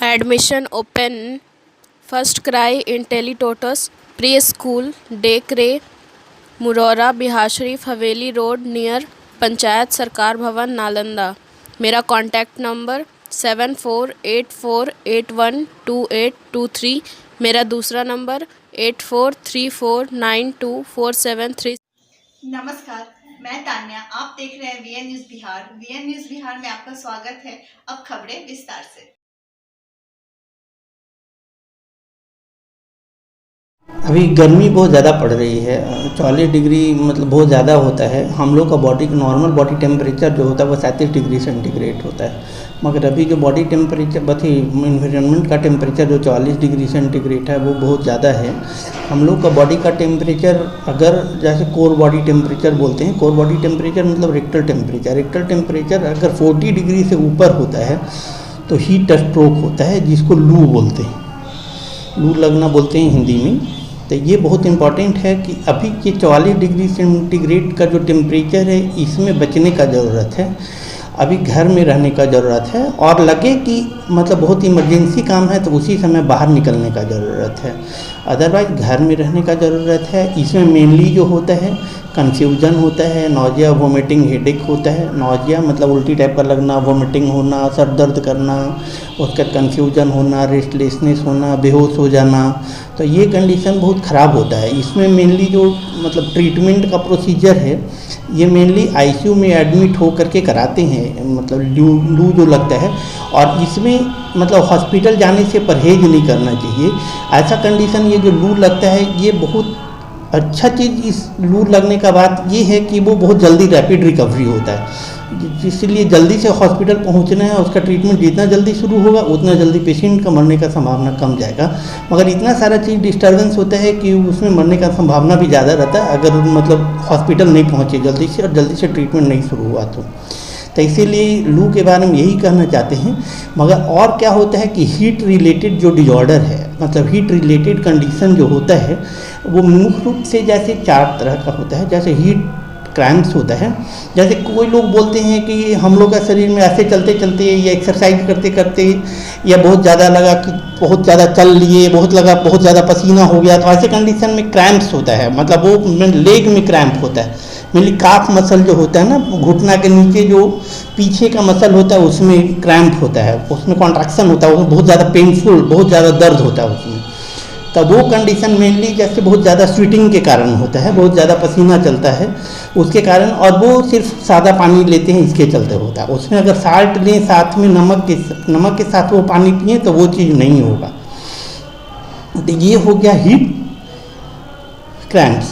Admission open. First cry in Teletotos Preschool, Dekre, Muraura, Bihar Sharif Haveli road near panchayat सरकार भवन नालंदा। मेरा contact number 7484812823। मेरा दूसरा नंबर 8434924733। नमस्कार, मैं तान्या, आप देख रहे हैं VN news Bihar. VN news Bihar में आपका स्वागत है। अब खबरें विस्तार से। अभी गर्मी बहुत ज़्यादा पड़ रही है, 40 डिग्री मतलब बहुत ज़्यादा होता है। हम लोग का बॉडी नॉर्मल बॉडी टेम्परेचर जो होता है वो 37 डिग्री सेंटीग्रेड होता है, मगर अभी जो बॉडी टेम्परेचर बथी इन्वायरमेंट का टेम्परेचर जो 40 डिग्री सेंटीग्रेड है वो बहुत ज़्यादा है। हम लोग का बॉडी का टेम्परेचर अगर जैसे कोर बॉडी टेम्परेचर बोलते हैं, कोर बॉडी टेम्परेचर मतलब रेक्टल टेम्परेचर अगर 40 डिग्री से ऊपर होता है तो हीट स्ट्रोक होता है, जिसको लू बोलते हैं, लू लगना बोलते हैं हिंदी में। तो ये बहुत इम्पॉर्टेंट है कि अभी ये 44 डिग्री सेंटीग्रेड का जो टेम्परेचर है इसमें बचने का ज़रूरत है, अभी घर में रहने का ज़रूरत है, और लगे कि मतलब बहुत इमरजेंसी काम है तो उसी समय बाहर निकलने का ज़रूरत है, अदरवाइज़ घर में रहने का ज़रूरत है। इसमें मेनली जो होता है कन्फ्यूजन होता है, नौजिया, वोमिटिंग, हेडेक होता है। नौजिया मतलब उल्टी टाइप का लगना, वोमिटिंग होना, सर दर्द करना, उसका कन्फ्यूजन होना, रेस्टलेसनेस होना, बेहोश हो जाना, तो ये कंडीशन बहुत ख़राब होता है। इसमें मेनली जो मतलब ट्रीटमेंट का प्रोसीजर है ये मेनली आईसीयू में एडमिट हो करके कराते हैं, मतलब लू जो लगता है, और इसमें मतलब हॉस्पिटल जाने से परहेज नहीं करना चाहिए। ऐसा कंडीशन ये जो लू लगता है ये बहुत अच्छा चीज़ इस लू लगने का बात ये है कि वो बहुत जल्दी रैपिड रिकवरी होता है, इसलिए जल्दी से हॉस्पिटल पहुंचना है। उसका ट्रीटमेंट जितना जल्दी शुरू होगा उतना जल्दी पेशेंट का मरने का संभावना कम जाएगा, मगर इतना सारा चीज़ डिस्टर्बेंस होता है कि उसमें मरने का संभावना भी ज़्यादा रहता है अगर मतलब हॉस्पिटल नहीं पहुँचे जल्दी से और जल्दी से ट्रीटमेंट नहीं शुरू हुआ तो इसीलिए लू के बारे में यही कहना चाहते हैं। मगर और क्या होता है कि हीट रिलेटेड जो डिजॉर्डर है, मतलब हीट रिलेटेड कंडीशन जो होता है वो मुख्य रूप से जैसे 4 तरह का होता है। जैसे हीट क्रैम्प्स होता है, जैसे कोई लोग बोलते हैं कि हम लोग का शरीर में ऐसे चलते चलते या एक्सरसाइज करते करते या बहुत ज़्यादा लगा कि बहुत ज़्यादा चल लिए, बहुत ज़्यादा पसीना हो गया, तो ऐसे कंडीशन में क्रैम्प्स होता है, मतलब वो लेग में क्रैम्प होता है। मेनली काफ मसल जो होता है ना, घुटना के नीचे जो पीछे का मसल होता है उसमें क्रैम्प होता है, उसमें कॉन्ट्रैक्शन होता है, उसमें बहुत ज़्यादा पेनफुल, बहुत ज़्यादा दर्द होता है उसमें। तब वो कंडीशन मेनली जैसे बहुत ज़्यादा स्वेटिंग के कारण होता है, बहुत ज़्यादा पसीना चलता है उसके कारण, और वो सिर्फ सादा पानी लेते हैं इसके चलते होता है। उसमें अगर साल्ट लें साथ में नमक के साथ वो पानी पिए तो वो चीज़ नहीं होगा। तो ये हो गया हीट क्रैम्प्स।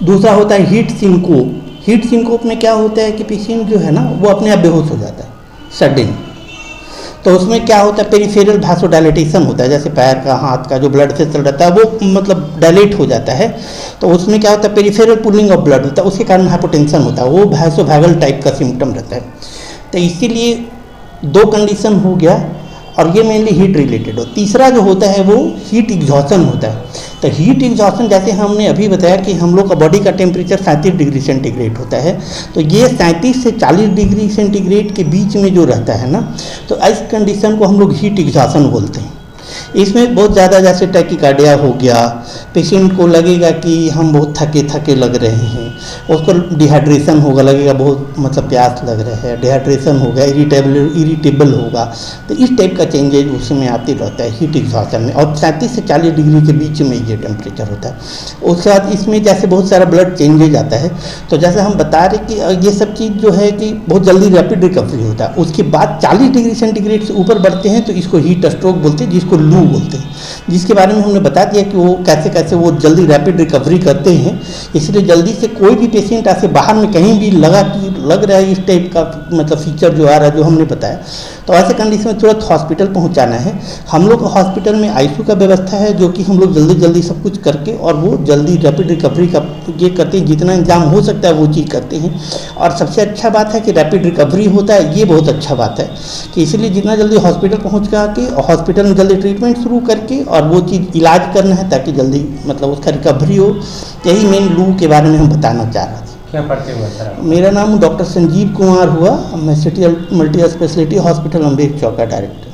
दूसरा होता है हीट सिंकोप। हीट सिंकोप में क्या होता है कि पेशेंट जो है ना वो अपने आप बेहोश हो जाता है सडन। तो उसमें क्या होता है, पेरिफेरल भासोडाइलेटेशन होता है, जैसे पैर का, हाथ का जो ब्लड वेसल रहता है वो मतलब डायलेट हो जाता है, तो उसमें क्या होता है पेरिफेरल पुलिंग ऑफ ब्लड होता है, उसके कारण हाइपोटेंशन होता है, वो वैसोवैगल टाइप का सिम्टम रहता है। तो इसीलिए 2 कंडीशन हो गया, और ये मेनली हीट रिलेटेड हो। तीसरा जो होता है वो हीट एग्जॉशन होता है। तो हीट एग्जॉशन जैसे हमने अभी बताया कि हम लोग का बॉडी का टेम्परेचर 37 डिग्री सेंटीग्रेड होता है, तो ये 37 से 40 डिग्री सेंटीग्रेड के बीच में जो रहता है ना, तो इस कंडीशन को हम लोग हीट एग्जॉशन बोलते हैं। इसमें बहुत ज़्यादा जैसे टैकीकार्डिया हो गया, पेशेंट को लगेगा कि हम बहुत थके लग रहे हैं, उसको डिहाइड्रेशन होगा, लगेगा बहुत मतलब प्यास लग रहा है, डिहाइड्रेशन होगा, इरिटेबल होगा, तो इस टाइप का चेंजेज उसमें आते रहता है हीट एग्जॉशन में। और 37 से 40 डिग्री के बीच में ये टेम्परेचर होता है। उसके बाद इसमें जैसे बहुत सारा ब्लड चेंजेज आता है, तो जैसे हम बता रहे कि ये सब चीज़ जो है कि बहुत जल्दी रैपिड रिकवरी होता है। उसके बाद 40 डिग्री सेंटीग्रेड से ऊपर बढ़ते हैं तो इसको हीट स्ट्रोक बोलते हैं, जिसको लू बोलते हैं, जिसके बारे में हमने बता दिया कि वो कैसे वो जल्दी रैपिड रिकवरी करते हैं। इसलिए जल्दी से कोई भी पेशेंट ऐसे बाहर में कहीं भी लग रहा है इस टाइप का मतलब फीचर जो आ रहा है जो हमने बताया, तो ऐसे कंडीशन में तुरंत हॉस्पिटल पहुंचाना है। हम लोग हॉस्पिटल में आईसीयू का व्यवस्था है, जो कि हम लोग जल्दी सब कुछ करके और वो जल्दी रैपिड रिकवरी का ये करते हैं, जितना इंतजाम हो सकता है वो चीज़ करते हैं। और सबसे अच्छा बात है कि रैपिड रिकवरी होता है, ये बहुत अच्छा बात है कि इसलिए जितना जल्दी हॉस्पिटल पहुँच के हॉस्पिटल में जल्दी ट्रीटमेंट शुरू करके और वो चीज़ इलाज करना है ताकि जल्दी मतलब उसका रिकवरी हो। यही मेन लू के बारे में हम बताना चाह रहे थे। क्या पढ़ते हुआ सर? मेरा नाम डॉक्टर संजीव कुमार हुआ, मैं सिटी मल्टी स्पेशलिटी हॉस्पिटल अम्बेड चौका director.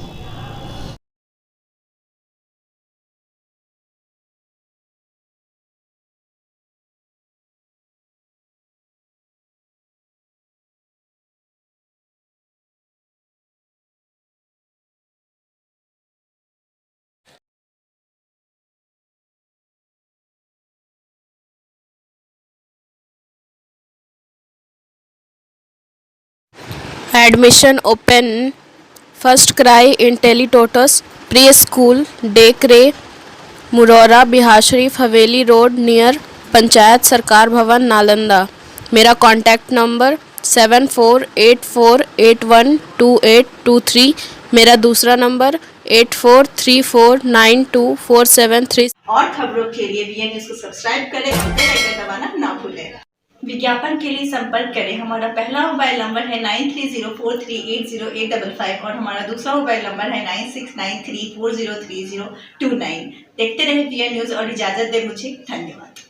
Admission open. First cry in Teletotus Preschool, Dekre, Muraura Bihar Sharif Haveli road near panchayat सरकार भवन नालंदा। मेरा कॉन्टैक्ट नंबर 7484812823। मेरा दूसरा नंबर 8434924736। और खबरों के लिए वीएन न्यूज को सब्सक्राइब करें और बेल आइकन दबाना ना भूलें। विज्ञापन के लिए संपर्क करें। हमारा पहला मोबाइल नंबर है 9304380855 और हमारा दूसरा मोबाइल नंबर है 9693403029। देखते रहे वीएन न्यूज और इजाजत दे मुझे। धन्यवाद।